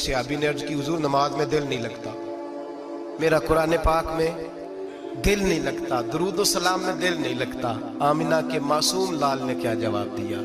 सहाबी ने अर्ज की, हुजूर नमाज में दिल नहीं लगता, मेरा कुरान पाक में दिल नहीं लगता, दुरूद सलाम में दिल नहीं लगता। आमिना के मासूम लाल ने क्या जवाब दिया?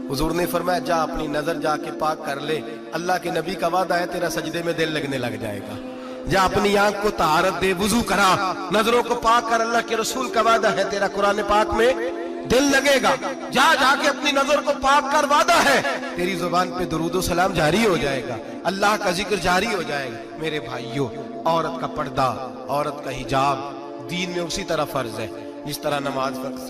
हुजूर ने फरमाया, जा अपनी नजर जाके पाक कर ले, अल्लाह के नबी का वादा है तेरा सजदे में दिल लगने लग जाएगा। जा अपनी आंख को तहारत दे, वुजू करा, नजरों को पाक कर, अल्लाह के रसूल का वादा है तेरा कुरान पाक में दिल लगेगा। जा जाके अपनी नजर को पाक कर, वादा है तेरी जुबान पे दुरूद सलाम जारी हो जाएगा, अल्लाह का जिक्र जारी हो जाएगा। मेरे भाइयों, औरत का पर्दा, औरत का हिजाब दीन में उसी तरह फर्ज है जिस तरह नमाज फर्ज,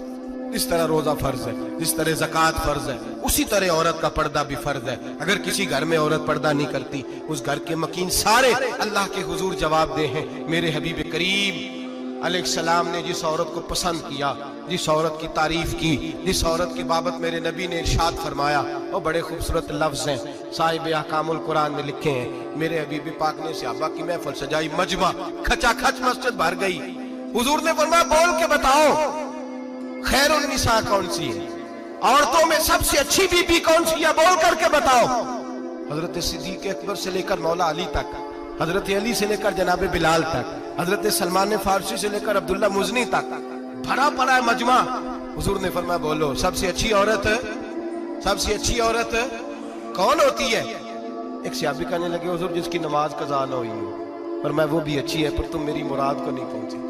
जिस तरह रोजा फर्ज है, जिस तरह ज़कात फर्ज है, उसी तरह औरत का पर्दा भी फर्ज है। अगर किसी घर में औरत पर्दा नहीं करती, उस घर के मकीन सारे अल्लाह के हुजूर जवाब दे हैं। मेरे हबीब करीम अलैहिस्सलाम ने जिस औरत को पसंद किया, जिस औरत की तारीफ की, जिस औरत की बाबत मेरे नबी ने इरशाद फरमाया, वो बड़े खूबसूरत लफ्ज हैं, साहिब अहकामुल कुरान में लिखे हैं। मेरे हबीब पाक ने सहाबा की महफिल सजाई, मजमा खचाखच मस्जिद भर गई। हुजूर ने फरमाया, बोल के बताओ खैरुन निसा कौन सी है, औरतों में सबसे अच्छी बीबी कौन सी है, बोल करके बताओ। हजरत सिद्दीक अकबर से लेकर मौला अली तक, हजरत अली से लेकर जनाब बिलाल तक, हजरत सलमान फारसी से लेकर अब्दुल्ला मुजनी तक भरा पड़ा है मजमा। हुजूर ने फरमाया, बोलो सबसे अच्छी औरत, सबसे अच्छी औरत कौन होती है? एक सहाबी कहने लगे, हुजूर जिसकी नमाज कज़ा न हुई हो। पर मैं वो भी अच्छी है, पर तुम मेरी मुराद को नहीं पहुंची।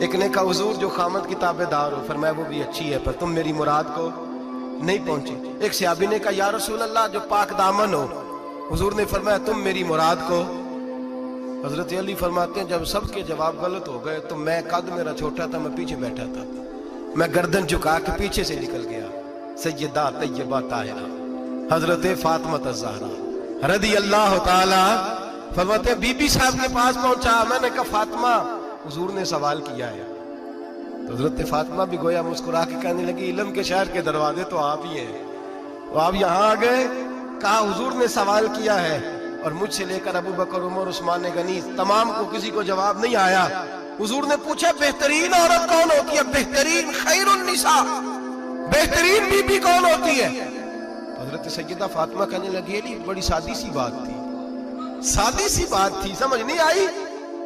एक ने कहा, हुजूर जो खामद की ताबेदार हो। फरमाया, वो भी अच्छी है, पर तुम मेरी मुराद को नहीं पहुंची। एक सहाबी ने कहा, या रसूल अल्लाह जो पाक दामन हो। हुजूर ने फरमाया, तुम मेरी मुराद को। हजरत अली फरमाते हैं, जब सबके जवाब गलत हो गए तो मैं, कद मेरा छोटा था, मैं पीछे बैठा था, मैं गर्दन झुका के पीछे से निकल गया। सैयदा तैयबा ताहिरा हजरत फातिमा ज़हरा रज़ी अल्लाह ताला फरमाते, बीबी साहब के पास पहुंचा। मैंने कहा, फातिमा, हुजूर ने सवाल किया है। तो हजरत फातिमा भी गोया मुस्कुरा के कहने लगी, इल्म के शहर के दरवाजे तो आप ही हैं, तो आप यहाँ आ गए। कहा, हुजूर ने सवाल किया है और मुझसे लेकर अबू बकर, उमर, उस्मान गनी तमाम को किसी को जवाब नहीं आया। हुजूर ने पूछा, बेहतरीन औरत कौन होती है? बेहतरीन खैरुन निसा, बेहतरीन बीबी कौन होती है? तो हजरत सैयदा फातिमा कहने लगी, ये बड़ी सादी सी बात थी, सादी सी बात थी, समझ नहीं आई।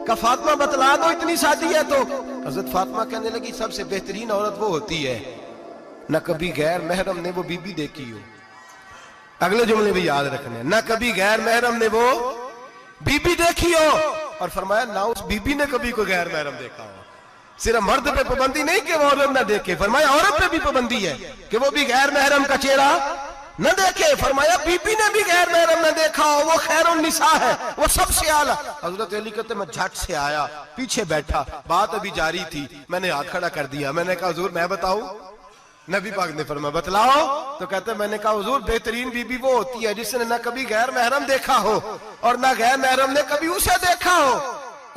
का फातिमा बतला दो, इतनी सादी है तो। हजरत फातिमा कहने लगी, सबसे बेहतरीन औरत वो होती है न कभी गैर महरम ने वो बीबी देखी हो। अगले जुमले भी याद रखने, न कभी गैर महरम ने वो बीबी देखी हो, और फरमाया ना उस बीबी ने कभी कोई गैर महरम देखा हो। सिर्फ मर्द पे पाबंदी नहीं कि वो औरत न देखे, फरमाया औरत पे भी पाबंदी है कि वो भी गैर महरम का चेहरा न देखे। फरमाया बीबी ने भी गैर महरम न देखा हो, वो खैरुन निसा है, वो सबसे आला। हजरत अली कहते, मैं झट से आया, पीछे बैठा, बात अभी जारी थी, मैंने हाथ खड़ा कर दिया। मैंने कहा, हुजूर मैं बताऊं? नबी पाक ने फरमाया, बतलाओ। तो कहते, मैंने कहा, हुजूर बेहतरीन बीबी वो होती है जिसने न कभी गैर महरम देखा हो और न गैर महरम ने कभी उसे देखा हो।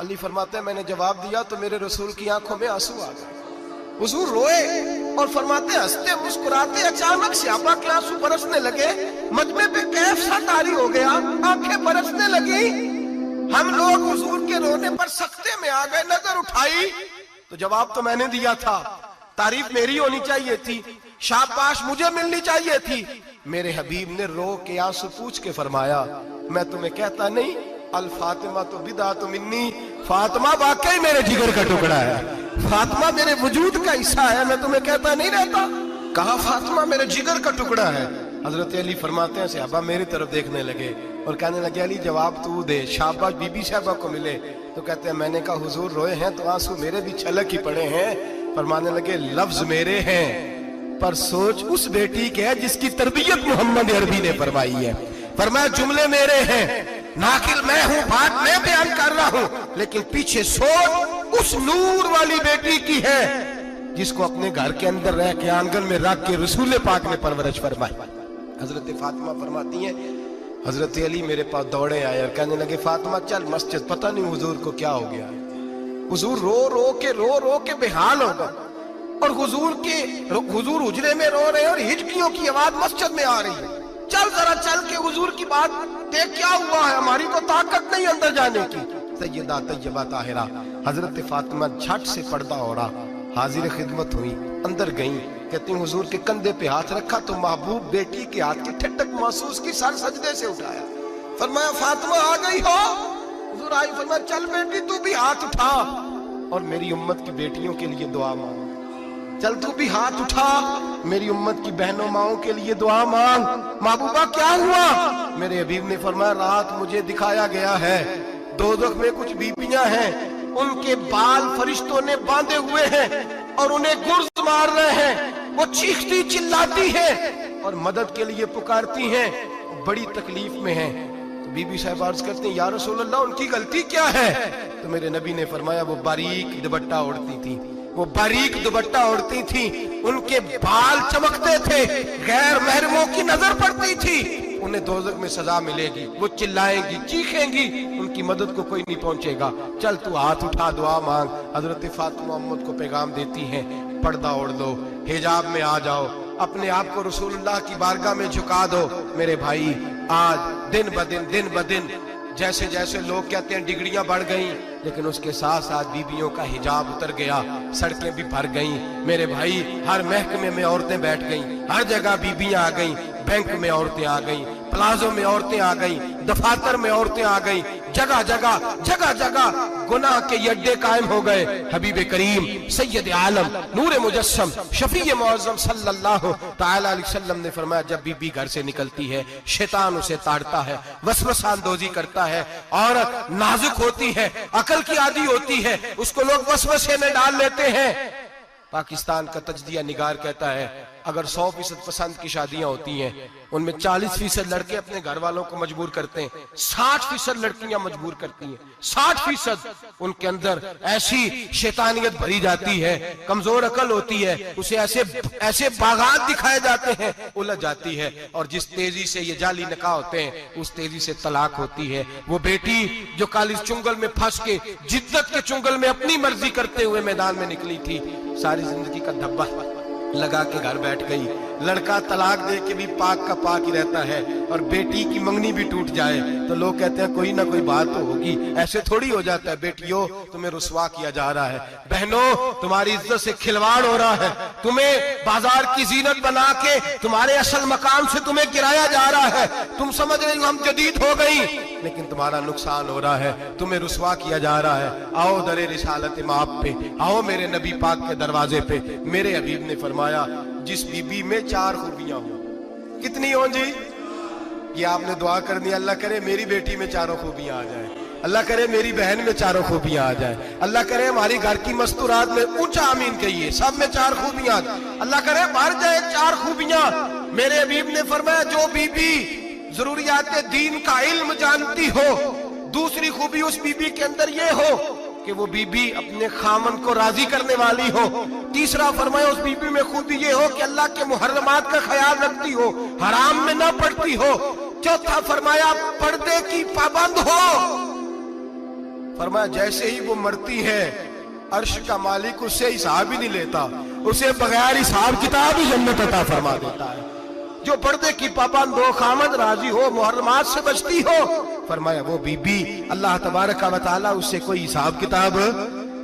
अली फरमाते हैं, मैंने जवाब दिया तो मेरे रसूल की आंखों में आंसू आ गए। हुजूर रोए और फरमाते, हंसते मुस्कुराते अचानक सहाबा के आंसू बरसने लगे, मजमे पे कैफ सा तारी हो गया, आंखें बरसने लगी। हम लोग हुजूर के रोने पर सख्ते में आ गए। नजर उठाई तो जवाब तो मैंने दिया था, तारीफ मेरी होनी चाहिए थी, शाबाश मुझे मिलनी चाहिए थी। मेरे हबीब ने रो के आंसू पूछ के फरमाया, मैं तुम्हें कहता नहीं, अल फातिमा तो बिदा तो मिन्नी, फातिमा वाकई मेरे जिगर का टुकड़ा है, फातिमा मेरे वजूद का हिस्सा है, मैं तुम्हें कहता नहीं रहता। कहा, फातिमा मेरे जिगर का टुकड़ा है। हजरत अली फरमाते हैं, सहाबा मेरी तरफ देखने लगे और कहने लगे, अली जवाब तू दे, शाबाश बीबी साहबा को मिले। तो कहते हैं, मैंने कहा, हुजूर रोए हैं तो आंसू मेरे भी छलक ही पड़े हैं। फरमाने लगे, लफ्ज मेरे हैं पर सोच उस बेटी के है जिसकी तरबियत मोहम्मद अरबी ने फरमाई है। फरमाया, जुमले मेरे हैं, नाकिल मैं हूं, बात मैं बयान कर रहा हूं, लेकिन पीछे सोच उस नूर वाली बेटी की है जिसको अपने घर के अंदर रह के आंगन में रख के रसूल पाक ने परवरिश फरमाई। हजरत फातिमा फरमाती है, हजरत अली मेरे पास दौड़े आए और कहने लगे, फातिमा चल मस्जिद, पता नहीं हुजूर को क्या हो गया है। हुजूर रो रो के बेहाल हो गए और हुजूर हुजरे में रो रहे हैं और हिचकियों की आवाज मस्जिद में आ रही है। चल जरा चल के हुजूर की बात देख, क्या हुआ है, हमारी तो ताकत नहीं अंदर जाने की। सैयदा तैयबा ताहिरा हजरत फातिमा झट से पर्दा ओढ़ा, हाजिर खिदमत हुई, अंदर गई। कहती हुजूर के कंधे पे हाथ रखा तो महबूब बेटी के हाथ की ठंडक महसूस की, सर सजदे से उठाया। फरमाया फातिमा आ गई हो? हुजूर आई, फरमाया चल बेटी तू भी हाथ उठा और मेरी उम्मत की बेटियों के लिए दुआ मांग। चल तू भी हाथ उठा, मेरी उम्मत की बहनों माओं के लिए दुआ मांग। महबूबा क्या हुआ? मेरे हबीब ने फरमाया रात मुझे दिखाया गया है दोज़ख में कुछ बीबियां हैं, उनके बाल फरिश्तों ने बांधे हुए हैं और उन्हें गुर्ज मार रहे हैं। वो चीखती चिल्लाती हैं और मदद के लिए पुकारती हैं, बड़ी तकलीफ में हैं। तो बीबी साहब अर्ज करते हैं या रसूल अल्लाह उनकी गलती क्या है? तो मेरे नबी ने फरमाया वो बारीक दुपट्टा ओढ़ती थी, वो बारीक दुपट्टा ओढ़ती थी, उनके बाल चमकते थे, गैर महरमों की नजर पड़ती थी, उन्हें दोज़ख में सजा मिलेगी, वो चिल्लाएंगी चीखेंगी, उनकी मदद को कोई नहीं पहुंचेगा। चल तू हाथ उठा दुआ मांग। हजरत फातिमा उम्मत को पैगाम देती हैं पर्दा ओढ़ लो, हिजाब में आ जाओ, अपने आप को रसूलुल्लाह की बारगाह में झुका दो। मेरे भाई आज दिन ब दिन जैसे जैसे लोग कहते हैं डिग्रियां बढ़ गई, लेकिन उसके साथ साथ बीबियों का हिजाब उतर गया, सड़कें भी भर गईं। मेरे भाई हर महकमे में औरतें बैठ गईं, हर जगह बीबियां आ गईं, बैंक में औरतें आ गईं, प्लाजो में औरतें आ गईं, दफातर में औरतें आ गईं, जगह जगह गुनाह के अड्डे कायम हो गए। हबीब करीम सैयद आलम नूर मुजस्सम शफी मुअज़्ज़म सल्लल्लाहु तआला अलैहि वसल्लम ने फरमाया जब बीबी घर से निकलती है शैतान उसे ताड़ता है, वसवसा अंदोज़ी करता है, औरत नाजुक होती है, अकल की आदी होती है, उसको लोग वसवसे में डाल लेते हैं। पाकिस्तान का तजदिया निगार कहता है अगर 100% पसंद की शादियां होती हैं उनमें 40% लड़के अपने घर वालों को मजबूर करते हैं, 60% लड़कियां मजबूर करती हैं। 60% उनके अंदर ऐसी शैतानियत भरी जाती है, कमजोर अकल होती है, उसे ऐसे बागात दिखाए जाते हैं, उलझ जाती है, और जिस तेजी से ये जाली निकाह होते हैं उस तेजी से तलाक होती है। वो बेटी जो कालिज चुंगल में फंस के जिद्दत के चुंगल में अपनी मर्जी करते हुए मैदान में निकली थी, सारी जिंदगी का धब्बा लगा के घर बैठ गई। लड़का तलाक दे के भी पाक का पाक ही रहता है, और बेटी की मंगनी भी टूट जाए तो लोग कहते हैं कोई ना कोई बात तो होगी। ऐसे थोड़ी हो जाता है। बेटियों तुम्हें रुसवा किया जा रहा है, बहनों तुम्हारी इज्जत से खिलवाड़ हो रहा है, तुम्हें बाजार की जीनत बना के तुम्हारे असल मकाम से तुम्हें गिराया जा रहा है। तुम समझ रहे हो हम जदीद हो गई, लेकिन तुम्हारा नुकसान हो रहा है, तुम्हें रुसवा किया जा रहा है। आओ दरे रिसालत माप पे, आओ मेरे नबी पाक के दरवाजे पे। मेरे हबीब ने फरमाया जिस बीबी में 4 खूबियां हो, कितनी हो जी? ये आपने दुआ कर दी, अल्लाह करे मेरी बेटी में 4 खूबियां आ जाए, अल्लाह करे मेरी बहन में 4 खूबियां आ जाए, अल्लाह करे हमारी घर की मस्तूरात में ऊंचा आमीन कहिए सब में 4 खूबियां, अल्लाह करे भर जाए 4 खूबियां। मेरे हबीब ने फरमाया जो बीबी जरूरियात दीन का इल्म जानती हो, दूसरी खूबी उस बीबी के अंदर ये हो कि वो बीबी अपने खामन को राजी करने वाली हो, तीसरा फरमाया उस बीबी में खूबी ये हो कि अल्लाह के मुहर्रमात का ख्याल रखती हो, हराम में ना पड़ती हो, चौथा फरमाया पर्दे की पाबंद हो। फरमाया जैसे ही वो मरती है अर्श का मालिक उससे हिसाब ही नहीं लेता, उसे बगैर हिसाब किताब ही जन्नत अता फरमा देता है। जो पर्दे की पाबंद हो, खामद राजी हो, मुहर्रमात से बचती हो, फरमाया वो बीबी अल्लाह तबारक व तआला उससे कोई हिसाब किताब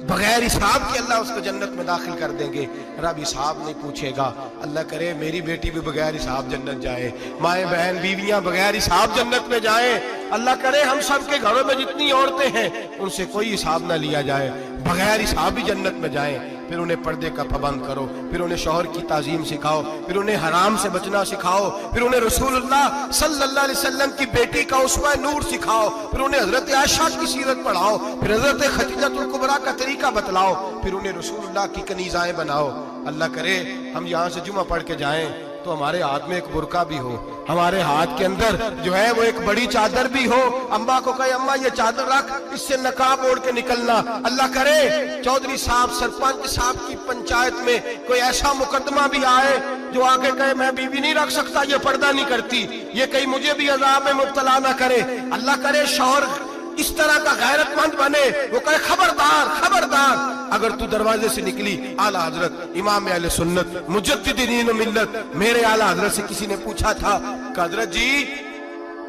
बगैर हिसाब के अल्लाह उसको जन्नत में दाखिल कर देंगे। रब हिसाब नहीं पूछेगा। अल्लाह करे मेरी बेटी भी बगैर हिसाब जन्नत जाए, माए बहन बीवियां बगैर हिसाब जन्नत में जाए। अल्लाह करे हम सब के घरों में जितनी औरतें हैं उनसे कोई हिसाब ना लिया जाए, बगैर हिसाब भी जन्नत में जाए। फिर उन्हें पर्दे का पाबंद करो, फिर उन्हें शौहर की ताजीम सिखाओ, फिर उन्हें हराम से बचना सिखाओ, फिर उन्हें रसूलुल्लाह सल्लल्लाहु अलैहि वसल्लम की बेटी का उस्वा नूर सिखाओ, फिर उन्हें हजरत आयशा की सीरत पढ़ाओ, फिर हजरत खदीजतुल कुबरा का तरीका बतलाओ, फिर उन्हें रसूलुल्लाह की कनीज़ाएं बनाओ। अल्लाह करे हम यहाँ से जुमा पढ़ के जाएं तो हमारे हाथ में एक बुरका भी हो, हमारे हाथ के अंदर जो है वो एक बड़ी चादर भी हो। अम्मा को कहे अम्मा ये चादर रख, इससे नकाब ओढ़ के निकलना। अल्लाह करे चौधरी साहब सरपंच साहब की पंचायत में कोई ऐसा मुकदमा भी आए जो आके कहे मैं बीवी नहीं रख सकता, ये पर्दा नहीं करती, ये कहीं मुझे भी अजाब में मुब्तला ना करे। अल्लाह करे शौहर इस तरह का गैरतमंद बने, वो कहे खबरदार खबरदार, अगर तू दरवाजे से निकली। आला हजरत इमाम अहले सुन्नत मुजद्दिदीन मिल्लत मेरे आला हजरत से किसी ने पूछा था कि हजरत जी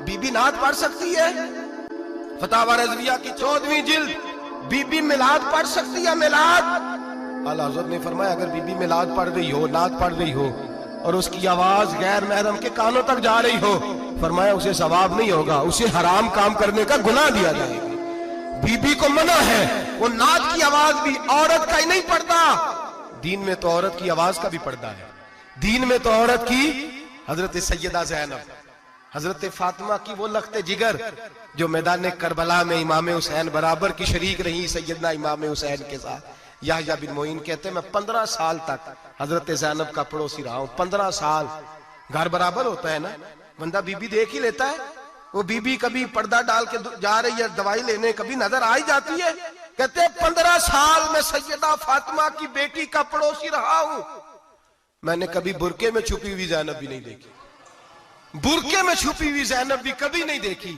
बीबी नात पढ़ सकती है? फतावा रज़विया की 14वीं जिल्द, बीबी मिलाद पढ़ सकती है? मिलाद? आला हजरत ने फरमाया अगर बीबी मिलाद पढ़ रही हो, नात पढ़ रही हो, اور اس کی آواز غیر محرم کے کانوں تک جا رہی ہو، فرمایا اسے ثواب نہیں ہوگا، اسے حرام کام کرنے کا گناہ دیا جائے گا۔ بی بی کو منع ہے، وہ نعت کی آواز بھی عورت کا ہی نہیں پڑتا، دین میں تو عورت کی آواز کا بھی پردہ ہے۔ دین میں تو عورت کی، حضرت سیدہ زینب، حضرت فاطمہ کی وہ لخت جگر جو میدان کربلا میں امام حسین برابر کی شریک رہی سیدنا امام حسین کے ساتھ۔ یحییٰ بن معین کہتے ہیں میں 15 سال تک حضرت زینب کا پڑوسی رہا ہوں۔ 15 سال، گھر برابر ہوتا ہے نا، بندہ بی بی دیکھ ہی لیتا ہے۔ وہ بی بی کبھی پردہ ڈال کے جا رہی ہے دوائی لینے، کبھی نظر آ ہی جاتی ہے۔ کہتے ہیں 15 سال میں سیدہ فاطمہ کی بیٹی کا پڑوسی رہا ہوں، میں نے کبھی برقعے میں چھپی ہوئی زینب بھی نہیں دیکھی، برقعے میں چھپی ہوئی زینب بھی کبھی نہیں دیکھی۔